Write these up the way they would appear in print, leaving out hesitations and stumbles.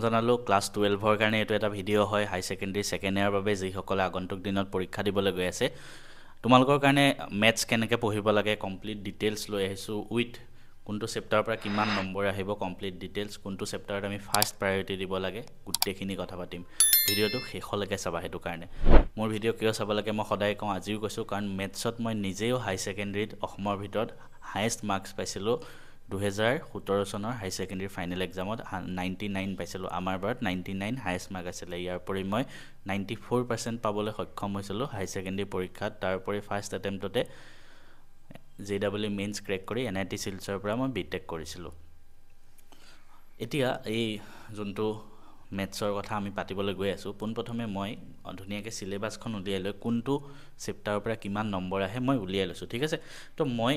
জনালো ক্লাছ 12ৰ কাৰণে এইটো এটা ভিডিঅ' হয় হাই সেকেন্ডাৰী সেকেন্ড ইয়াৰ বাবে যিসকলে আগন্তুক দিনত পৰীক্ষা দিবলৈ গৈ আছে তোমালোকৰ কাৰণে মেথছ কেনেকৈ পঢ়িব লাগে কমপ্লিট ডিটেইলছ লৈ আহিছো উইথ কোনটো চেপ্টাৰৰ পৰা কিমান নম্বৰ আহিব কমপ্লিট ডিটেইলছ কোনটো চেপ্টাৰত আমি ফাৰ্ষ্ট প্ৰায়োৰিটি দিব লাগে গোটেইখিনি কথা পাতিম ভিডিঅ'টো শেষলৈকে চাবা হেতু কাৰণে মোৰ ভিডিঅ' কিয় চাব লাগে মই সদায় কওঁ আজিও কৈছো কাৰণ মেথছত মই নিজেও হাই সেকেন্ডাৰীত অসমৰ ভিতৰত হাইয়েষ্ট মাৰ্কছ পাইছিলো 2017 চনৰ হাই সেকেন্ডাৰী ফাইনেল এক্সামত 99 পাইছিলো আমাৰ বাৰত 99 হাইয়েষ্ট মাৰ্ক আছিল ইয়াৰ পৰি মই 94% পাবলৈ সক্ষম হৈছিলো হাই সেকেন্ডাৰী পৰীক্ষাত তাৰ পৰি ফাৰ্ষ্ট এটেম্পটতে JEE মেইনছ ক্ৰেক কৰি NIT শিলচৰৰ পৰা মই বিটেক কৰিছিলো এতিয়া এই যোনটো মেথছৰ কথা আমি পাতিবলৈ গৈ আছো পোনপ্ৰথমে মই ধুনিয়াকৈ সিলেবাসখন উলিয়াই লৈ কোনটো চেপ্টাৰৰ পৰা কিমান নম্বৰ আহে মই উলিয়াই লৈছো ঠিক আছে তো মই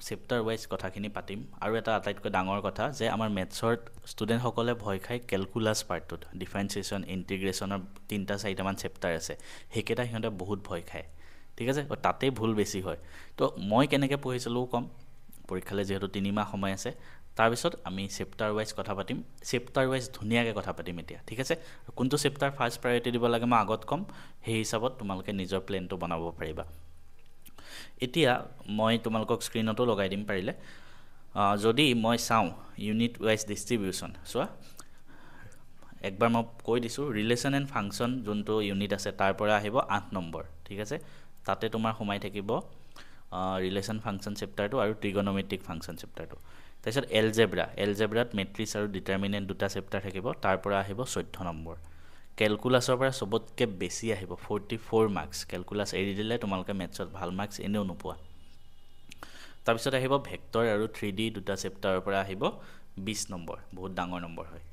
চেপ্টাৰ ওয়াইজ কথাখিনি পাতিম আৰু এটা আটাইতকৈ ডাঙৰ কথা যে আমাৰ মেথছৰ ষ্টুডেন্ট সকলে ভয় খাই ক্যালকুলাস পাৰ্টত ডিফাৰেন্সিয়েচন ইন্টিগ্ৰেশনৰ 3টা 4টা মান চেপ্টাৰ আছে হেকেটা হিহঁতে বহুত ভয় খায় ঠিক আছে তাতে ভুল বেছি হয় তো মই কেনেকৈ পঢ়িছিলো কম পৰীক্ষালে যেহেতু 3 মাহ সময় আছে তাৰ পিছত আমি চেপ্টাৰ ওয়াইজ কথা পাতিম চেপ্টাৰ ওয়াইজ ধুনিয়াকৈ কথা পাতিম এতিয়া ঠিক আছে কোনটো চেপ্টাৰ ফাৰ্ষ্ট প্ৰায়োৰিটি দিব লাগে মই আগত কম সেই হিচাপত তোমালোকে নিজৰ প্লেনটো বনাব পাৰিবা এতিয়া মই তোমালোকক স্ক্ৰিনতো লগাই দিম পাৰিলে যদি মই চাও ইউনিট ওয়াইজ ডিস্ট্ৰিবিউশন সোৱা একবাৰ মই কৈ দিছো ৰিলেশন এণ্ড ফাংচন যোনটো ইউনিট আছে তাৰ পৰা আহিব 8 নম্বৰ ঠিক আছে তাতে তোমাৰ সময় থাকিব ৰিলেশন ফাংচন চেপ্টাৰটো আৰু ট্ৰিগোনোমেট্ৰিক ফাংচন চেপ্টাৰটো তাৰপিছত এলজেব্ৰাত মেট্ৰিক্স আৰু ডিটাৰমিনেন্ট দুটা চেপ্টাৰ থাকিব তাৰ পৰা আহিব 14 নম্বৰ ক্যালকুলাসৰ পৰা সবতকে বেছি আহিব 44 মাৰ্কস ক্যালকুলাস এৰি দিলে তোমালোকে মেথছত ভাল মাৰ্কস এনেও নোপোৱা তাৰ পিছত আহিব ভেক্টৰ আৰু 3D দুটা চেপ্টাৰৰ পৰা আহিব 20 নম্বৰ বহুত ডাঙৰ নম্বৰ হয়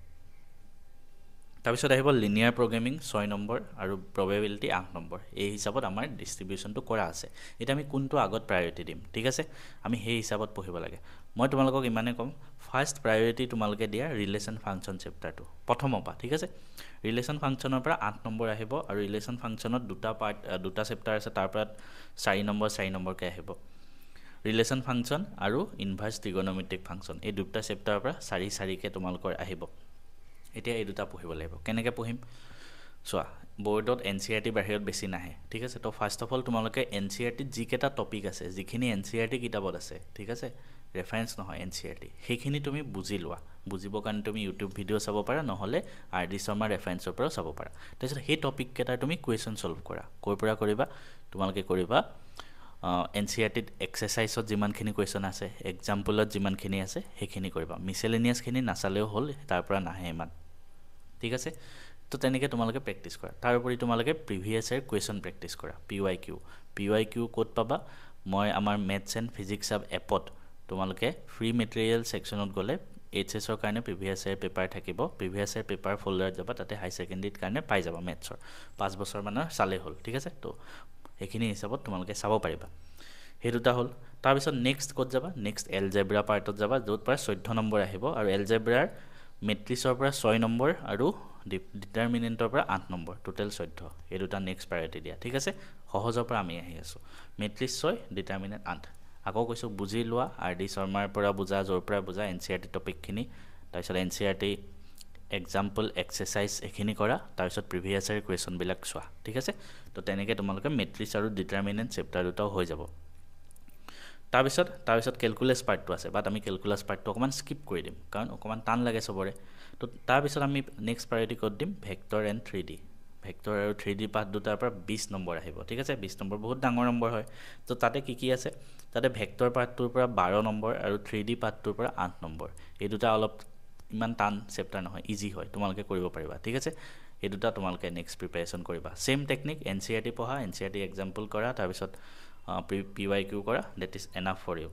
তাৰ পিছত আহিব লিনিয়াৰ প্ৰগ্ৰামিং 6 নম্বৰ আৰু প্ৰবাবিলিটি 8 নম্বৰ এই হিচাপত আমাৰ ডিস্ট্ৰিবিউশনটো কৰা আছে এটা আমি কোনটো আগত প্ৰায়োৰিটি দিম ঠিক আছে আমি সেই হিচাপত পঢ়িব লাগে মই তোমালোকক ইমানে কম ফাৰ্ষ্ট প্ৰায়োৰিটি তোমালোকে দিয়া ৰিলেশন ফাংচন চেপ্টাৰটো প্ৰথমপা ঠিক আছে ৰিলেশন ফাংচনৰ পৰা 8 নম্বৰ আহিব আৰু ৰিলেশন ফাংচনত দুটা পাৰ্ট দুটা চেপ্টাৰ আছে তাৰ পৰা 4 নম্বৰকে আহিব ৰিলেশন ফাংচন আৰু ইনভাৰ্স ট্ৰিগোনোমেট্ৰিক ফাংচন এই দুটা চেপ্টাৰৰ পৰা 4 কে তোমালোকৰ আহিব এতিয়া এই দুটা পঢ়িব লাগিব কেনেকৈ পঢ়িম সোৱা বোৰ্ডত NCERT বাহিৰত বেছি নাহে ঠিক আছে তো ফাৰ্স্ট অফ অল তোমালোকে NCERT যিকেটা টপিক আছে যিখিনি NCERT কিতাপত আছে ঠিক আছে ৰেফাৰেন্স নহয় NCERT সেইখিনি তুমি বুজি লোৱা বুজিবৰ কাৰণে তুমি ইউটিউব ভিডিও চাব পাৰা নহলে RD শৰ্মা ৰেফাৰেন্সৰ পৰা চাব পাৰা তাৰপিছত সেই টপিক কেটা তুমি কোৱেশ্চন সলভ কৰা কৰ পৰা কৰিবা তোমালোকে কৰিবা NCERT এক্সাৰসাইজত যিমানখিনি কোৱেশ্চন আছে এক্সাম্পলত যিমানখিনি আছে সেইখিনি কৰিবা মিসেলেনিয়াস খিনি নাচালেও হল তাৰ পৰা নাহে ইমান ঠিক আছে তো তেনেকৈ তোমালোকে প্ৰেক্টিস কৰা তাৰ উপৰি তোমালোকে প্ৰিভিয়াস ইয়াৰ কোৱেশ্চন প্ৰেক্টিস কৰা PYQ কোড পাবা মই আমাৰ মেথছ এণ্ড ফিজিক্স সাব এপত তোমালোকে ফ্ৰী মেটেৰিয়েল সেকশনত গলে HS ৰ কাৰণে প্ৰিভিয়াস ইয়াৰ পেপাৰ থাকিব প্ৰিভিয়াস ইয়াৰ পেপাৰ ফোল্ডাৰত যাবা তাতে হাই সেকেন্ডাৰীত কাৰণে পাই যাবা মেথছৰ 5 বছৰ মানৰ চালে হল ঠিক আছে তো এখিনি হিচাপত তোমালোকে চাব পাৰিবা হে দুটা হল তাৰ পিছত নেক্সট কোড যাবা নেক্সট এলজেব্ৰা পাৰ্টত যাবা যত পৰা 14 নম্বৰ আহিব আৰু এলজেব্ৰাৰ মেট্ৰিক্সৰ পৰা 6 নম্বৰ আৰু ডিটাৰমিনেন্টৰ পৰা 8 নম্বৰ টোটাল 14 এই দুটা নেক্সট প্ৰায়োৰিটি দিয়া ঠিক আছে সহজৰ পৰা আমি আহি আছো মেট্ৰিক্স 6 ডিটাৰমিনেন্ট 8 আকৌ কৈছো বুজি লোৱা RD শৰ্মাৰ পৰা বুজা জৰ পৰা বুজা NCERT টপিক খিনি তাৰপিছত NCERT এক্সাম্পল এক্সাৰসাইজ এখিনি কৰা তাৰপিছত প্ৰিভিয়াস ইয়াৰ কোৱেশ্চন বিলাক চোৱা ঠিক আছে তো তেনেকৈ তোমালোকে মেট্ৰিক্স আৰু ডিটাৰমিনেন্ট চেপ্টাৰ দুটাও হৈ যাব তাৰপিছত ক্যালকুলাস পাৰ্টটো আছে বাট আমি ক্যালকুলাস পাৰ্টটো অকমান স্কিপ কৰি দিম কাৰণ অকমান টান লাগে সবৰে তো তাৰপিছত আমি নেক্সট প্ৰায়োৰিটি কোড দিম ভেক্টৰ এণ্ড 3D ভেক্টৰ আৰু 3D পাৰ্ট দুটাৰ পৰা 20 নম্বৰ আহিব ঠিক আছে 20 নম্বৰ বহুত ডাঙৰ নম্বৰ হয় তো তাতে কি আছে তাতে ভেক্টৰ পাৰ্টটোৰ পৰা 12 নম্বৰ আৰু 3D পাৰ্টটোৰ পৰা 8 নম্বৰ এই দুটা অলপ ইমান টান চেপ্টাৰ নহয় ইজি হয় তোমালোকে কৰিব পাৰিবা ঠিক আছে এই দুটা তোমালোকে নেক্সট প্ৰিপাৰেচন কৰিবা সেম টেকনিক NCERT পঢ়া NCERT এক্সাম্পল কৰা তাৰপিছত PYQ কৰা that is enough for you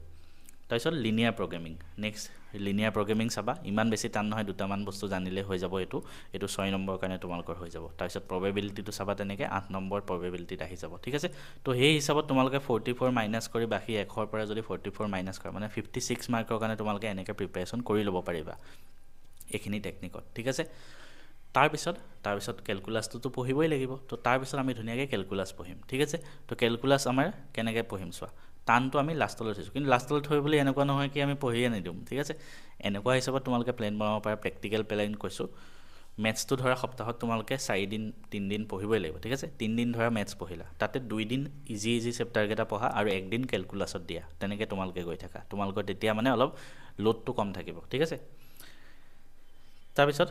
তাৰপিছত linear programming next linear programming চাবা ইমান বেছি টান নহয় দুটামান বস্তু জানিলে হৈ যাব এটো 6 নম্বৰ কাৰণে তোমালোকৰ হৈ যাব তাৰপিছত প্ৰবাবিলিটিটো চাবা তেনেকৈ 8 নম্বৰ প্ৰবাবিলিটিত আহি যাব ঠিক আছে তো সেই হিচাপত তোমালোকে 44 মাইনাস কৰি বাকি 1 ৰ পৰা যদি 44 মাইনাস কৰা মানে 56 মাৰ্কৰ কাৰণে তোমালোকে এনেকৈ প্ৰিপাৰেচন কৰি ল'ব পাৰিবা এখিনি টেকনিকত ঠিক আছে তাৰপিছত ক্যালকুলাসটো পঢ়িবই লাগিব তো তাৰপিছত আমি ধুনিয়াকৈ ক্যালকুলাস পঢ়িম ঠিক আছে তো ক্যালকুলাস আমাৰ কেনেকৈ পঢ়িম সোৱা টানটো আমি লাষ্টলৈ থৈছো কিন্তু লাষ্টলৈ থৈ বুলি এনেকুৱা নহয় কি আমি পঢ়িয়ে নিদিম ঠিক আছে এনেকুৱা হিচাপত তোমালোকে প্লেন বনাব পাৰা প্ৰ্যাকটিক্যাল প্লেন কৈছো মেথছটো ধৰা সপ্তাহত তোমালোকে 4 দিন 3 দিন পঢ়িবই লাগিব ঠিক আছে 3 দিন ধৰা মেথছ পঢ়িলা তাতে 2 দিন ইজি চেপ্টাৰ কেইটা পঢ়া আৰু 1 দিন ক্যালকুলাছত দিয়া তেনেকে তোমালোকে গৈ থাকা তোমালোকৰ তেতিয়া মানে অলপ লোডটো কম থাকিব ঠিক আছে তাৰ পিছত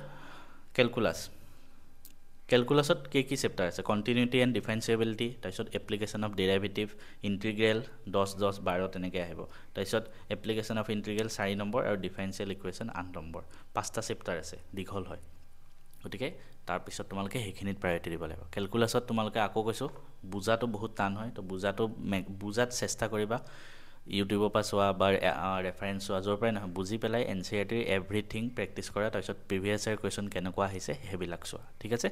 ক্যালকুলাছত কি চেপ্টাৰ আছে কন্টিনিউটি এণ্ড ডিফাৰেন্সিয়েবিলিটি তাৰপিছত এপ্লিকেশ্যন অফ ডেৰিভেটিভ ইন্টিগ্ৰেল 10 10 12 তেনেকৈ আহিব তাৰপিছত এপ্লিকেশ্যন অফ ইন্টিগ্ৰেল 4 নম্বৰ আৰু ডিফাৰেন্সিয়েল ইকুৱেশ্যন 8 নম্বৰ 5টা চেপ্টাৰ আছে দীঘল হয় গতিকে তাৰপিছত তোমালোকে সেইখিনিত প্ৰায়োৰিটি দিব লাগিব ক্যালকুলাছত তোমালোকে আকৌ কৈছো বুজাটো বহুত টান হয় তো বুজাত চেষ্টা কৰিবা ইউটিউবৰ পৰা চোৱা বা ৰেফাৰেন্স চোৱা য'ৰ পৰাই নহয় বুজি পেলাই এনচিইআৰটিৰ এভৰিথিং প্ৰেক্টিছ কৰা তাৰপিছত প্ৰিভিয়াছ ইয়াৰ কুৱেশ্যন কেনেকুৱা আহিছে সেইবিলাক চোৱা ঠিক আছে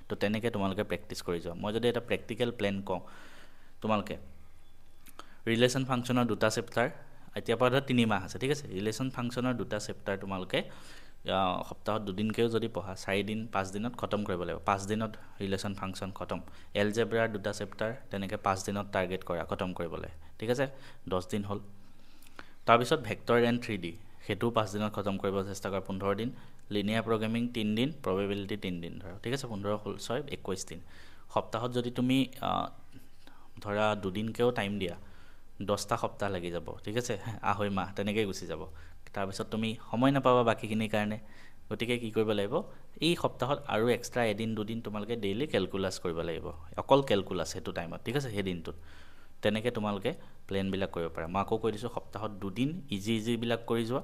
তো তেনেকৈ তোমালোকে প্ৰেক্টিছ কৰি যোৱা মই যদি এটা প্ৰেক্টিকেল প্লেন কওঁ তোমালোকে ৰিলেশ্যন ফাংচনৰ দুটা চেপ্টাৰ এতিয়া পৰা 3 মাহ আছে ঠিক আছে ৰিলেশ্যন ফাংচনৰ দুটা চেপ্টাৰ তোমালোকে সপ্তাহত দুদিনকেও যদি পঢ়া 4 দিন 5 দিনত খতম কৰিব লাগিব 5 দিনত ৰিলেশ্যন ফাংচন খতম এলজেব্ৰাৰ দুটা চেপ্টাৰ তেনেকৈ 5 দিনত টাৰ্গেট কৰা খতম কৰিব লাগে ঠিক আছে 10 দিন হ'ল তাৰ পিছত ভেক্টৰ এণ্ড 3D হেতু 5 দিনত খতম কৰিব চেষ্টা কৰা 15 দিন লিনিয়াৰ প্ৰগ্ৰামিং 3 দিন প্ৰবেবিলিটি 3 দিন ধৰা ঠিক আছে 15 হ'ল 6 21 দিন সপ্তাহত যদি তুমি ধৰা দুদিনকেও টাইম দিয়া 10টা সপ্তাহ লাগি যাব ঠিক আছে আঢ়ৈ মাহ তেনেকৈ গুচি যাব তাৰ পিছত তুমি সময় নাপাবা বাকিখিনিৰ কাৰণে গতিকে কি কৰিব লাগিব এই সপ্তাহত আৰু এক্সট্ৰা এদিন দুদিন তোমালোকে ডেইলি ক্যালকুলাস কৰিব লাগিব অকল ক্যালকুলাস হেতু টাইমত ঠিক আছে সেই দিনটোত তেনেকৈ তোমালোকে প্লেন বিলাক কৰিব পাৰা মই আকৌ কৈ দিছো সপ্তাহত দুদিন ইজি বিলাক কৰি যোৱা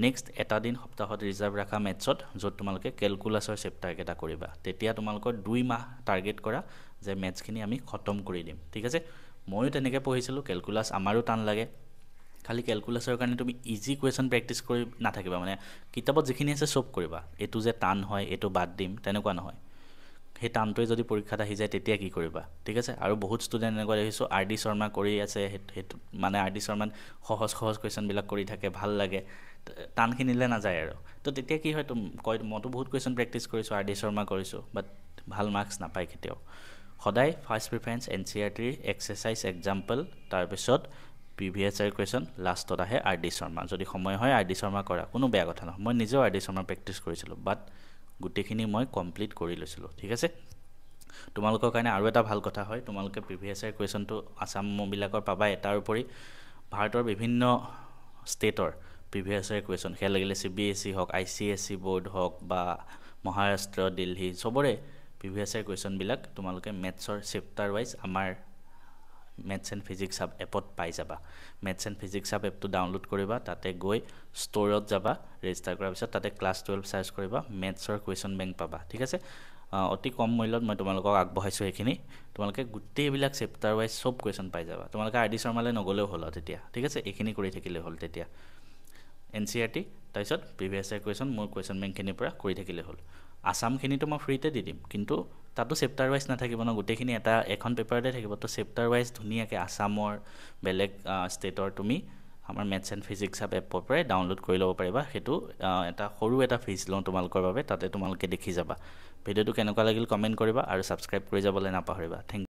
নেক্সট এটা দিন সপ্তাহত ৰিজাৰ্ভ ৰাখা মেথছত য'ত তোমালোকে ক্যালকুলাসৰ চেপ্টাৰ কেটা কৰিবা তেতিয়া তোমালোকৰ 2 মাহ টাৰ্গেট কৰা যে মেথছখিনি আমি খতম কৰি দিম ঠিক আছে ময়ো তেনেকৈ পঢ়িছিলো ক্যালকুলাস আমাৰো টান লাগে খালি ক্যালকুলাসৰ কাৰণে তুমি ইজি কুৱেশ্যন প্ৰেক্টিছ কৰি নাথাকিবা মানে কিতাপত যিখিনি আছে সব কৰিবা এটো যে টান হয় এটো বাদ দিম তেনেকুৱা নহয় সেই টানটোৱে যদি পৰীক্ষাত আহি যায় তেতিয়া কি কৰিবা ঠিক আছে আৰু বহুত ষ্টুডেন্ট এনেকুৱা দেখিছো আৰডি শৰ্মা কৰি আছে মানে আৰডি শৰ্মান সহজ কুৱেশ্যন বিলাক কৰি থাকে ভাল লাগে টানখিনিলে না যায় আৰু তো তেতিয়া কি হয় মইতো বহুত কুৱেশ্যন প্ৰেক্টিছ কৰিছো আৰডি শৰ্মা কৰিছো বাট ভাল মাৰ্কস নাপায় কেতিয়াও সদায় ফাৰ্স্ট প্ৰিফাৰেন্স এনচিইআৰটিৰ এক্সাৰসাইজ এক্সাম্পল তাৰ পিছত প্ৰিভিয়াছ ইয়াৰ কুৱেশ্যন লাষ্টত আহে আৰডি শৰ্মা যদি সময় হয় আৰডি শৰ্মা কৰা কোনো বেয়া কথা নহয় মই নিজেও আৰডি শৰ্মা প্ৰেক্টিছ কৰিছিলো বাট গুটেখিনি মই কমপ্লিট কৰি লৈছিলো ঠিক আছে তোমালোকৰ কাৰণে আৰু এটা ভাল কথা হয় তোমালোকে প্ৰিভিয়াছ ইয়াৰ কুৱেশ্যনটো আসাম বিলাকৰ পাবা এটাৰ উপৰি ভাৰতৰ বিভিন্ন ষ্টেটৰ প্ৰিভিয়াছ ইয়াৰ কুৱেশ্যন খেল লাগিলে সিবিএসই হক আইসিএসই বোৰ্ড হক বা মহাৰাষ্ট্ৰ দিল্লী সবৰে প্ৰিভিয়াছ ইয়াৰ কুৱেশ্যন বিলাক তোমালোকে মেথছৰ চেপ্টাৰ ওয়াইজ আমাৰ মেথছ এণ্ড ফিজিক্স হাব এপত পাই যাবা মেথছ এণ্ড ফিজিক্স হাব এপটো ডাউনলোড কৰিবা তাতে গৈ ষ্টৰত যাবা ৰেজিষ্টাৰ কৰাৰ পিছত তাতে ক্লাছ 12 সাৰ্চ কৰিবা মেথছৰ কুৱেশ্যন বেংক পাবা ঠিক আছে অতি কম মূল্যত মই তোমালোকক আগবঢ়াইছো এইখিনি তোমালোকে গোটেইবিলাক চেপ্টাৰ ওয়াইজ সব কুৱেশ্যন পাই যাবা তোমালোকে আৰডি শৰ্মালে নগলেও হ'ল তেতিয়া ঠিক আছে এইখিনি কৰি থাকিলে হ'ল তেতিয়া এনচিইআৰটি তাৰপিছত প্ৰিভিয়াছ ইয়াৰ কুৱেশ্যন মোৰ কুৱেশ্যন বেংকখিনিৰ পৰা কৰি থাকিলে হ'ল আসামখিনিতো মই ফ্ৰীতে দি দিম কিন্তু তাতো চেপ্টাৰ ওয়াইজ নাথাকিব ন গোটেইখিনি এখন পেপাৰতে থাকিব তো চেপ্টাৰ ওয়াইজ ধুনীয়াকৈ আসামৰ বেলেগ ষ্টেটৰ তুমি আমাৰ মেথছ এণ্ড ফিজিক্স হাব এপৰ পৰাই ডাউনলোড কৰি ল'ব পাৰিবা সেইটো এটা সৰু এটা ফিজ লওঁ তোমালোকৰ বাবে তাতে তোমালোকে দেখি যাবা ভিডিঅ'টো কেনেকুৱা লাগিল কমেণ্ট কৰিবা আৰু ছাবস্ক্ৰাইব কৰি যাবলৈ নাপাহৰিবা থেংক